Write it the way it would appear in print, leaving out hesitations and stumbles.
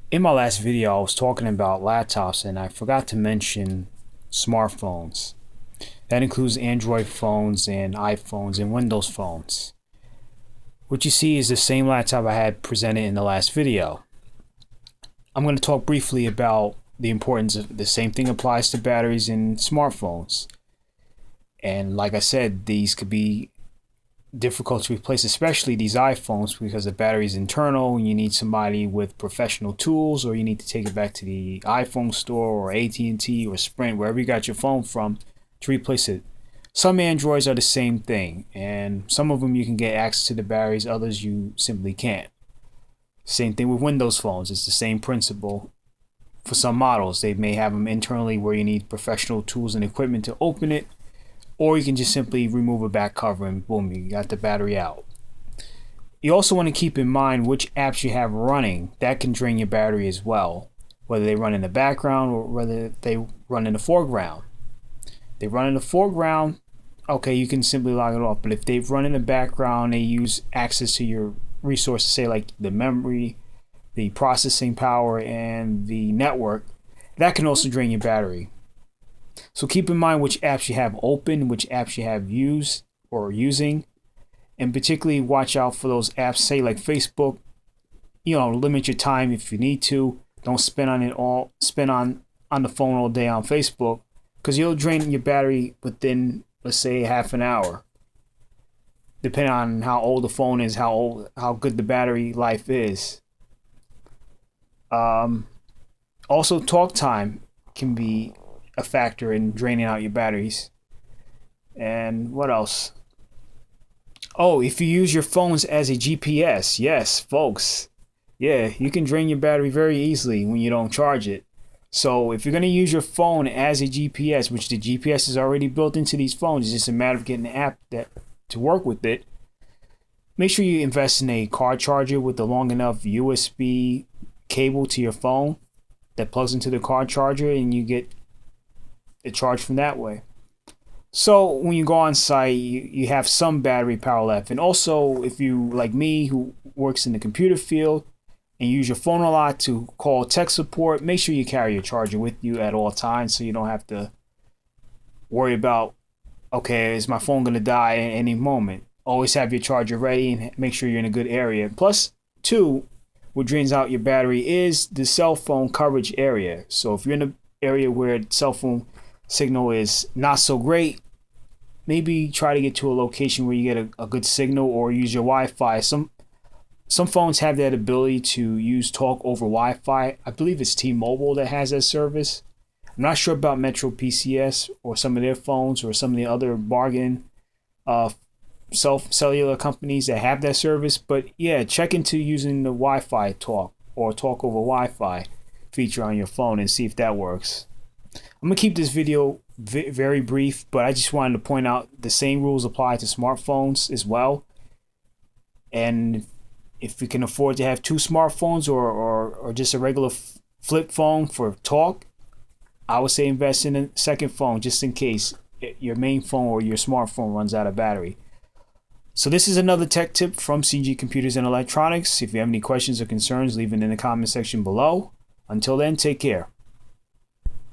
In my last video, I was talking about laptops and I forgot to mention smartphones. That includes Android phones and iPhones and Windows phones. What you see is the same laptop I had presented in the last video. I'm going to talk briefly about the importance of the same thing applies to batteries in smartphones. And like I said, these could be difficult to replace, especially these iPhones, because the battery is internal and you need somebody with professional tools, or you need to take it back to the iPhone store or AT&T or Sprint, wherever you got your phone from, to replace it. Some Androids are the same thing, and some of them you can get access to the batteries, others you simply can't. Same thing with Windows phones. It's the same principle. For some models, they may have them internally where you need professional tools and equipment to open it, or you can just simply remove a back cover and boom, you got the battery out. You also want to keep in mind which apps you have running. That can drain your battery as well, whether they run in the background or whether they run in the foreground. They run in the foreground, okay, you can simply log it off. But if they run in the background, they use access to your resources, say like the memory, the processing power, and the network, that can also drain your battery. So keep in mind which apps you have open, which apps you have used or using, and particularly watch out for those apps, say like Facebook. Limit your time if you need to. Don't spend on the phone all day on Facebook, because you'll drain your battery within, let's say, half an hour. Depending on how old the phone is, how good the battery life is. Also, talk time can be a factor in draining out your batteries. And what else? Oh, if you use your phones as a GPS, yes, folks. Yeah, you can drain your battery very easily when you don't charge it. So if you're going to use your phone as a GPS, which the GPS is already built into these phones, it's just a matter of getting the app to work with it. Make sure you invest in a car charger with a long enough USB cable to your phone that plugs into the car charger, and you get the charge from that way. So when you go on site, you have some battery power left. And also, if you, like me, who works in the computer field and use your phone a lot to call tech support, make sure you carry your charger with you at all times so you don't have to worry about, okay, is my phone going to die at any moment? Always have your charger ready and make sure you're in a good area. Plus, two, what drains out your battery is the cell phone coverage area. So if you're in an area where cell phone signal is not so great, maybe try to get to a location where you get a good signal, or use your Wi-Fi. Some phones have that ability to use talk over Wi-Fi. I believe it's T-Mobile that has that service. I'm not sure about Metro PCS or some of their phones or some of the other bargain cellular companies that have that service. But yeah, check into using the Wi-Fi talk or talk over Wi-Fi feature on your phone and see if that works. I'm going to keep this video very brief, but I just wanted to point out the same rules apply to smartphones as well. And if you can afford to have two smartphones or just a regular flip phone for talk, I would say invest in a second phone just in case your main phone or your smartphone runs out of battery. So this is another tech tip from CG Computers and Electronics. If you have any questions or concerns, leave it in the comment section below. Until then, take care.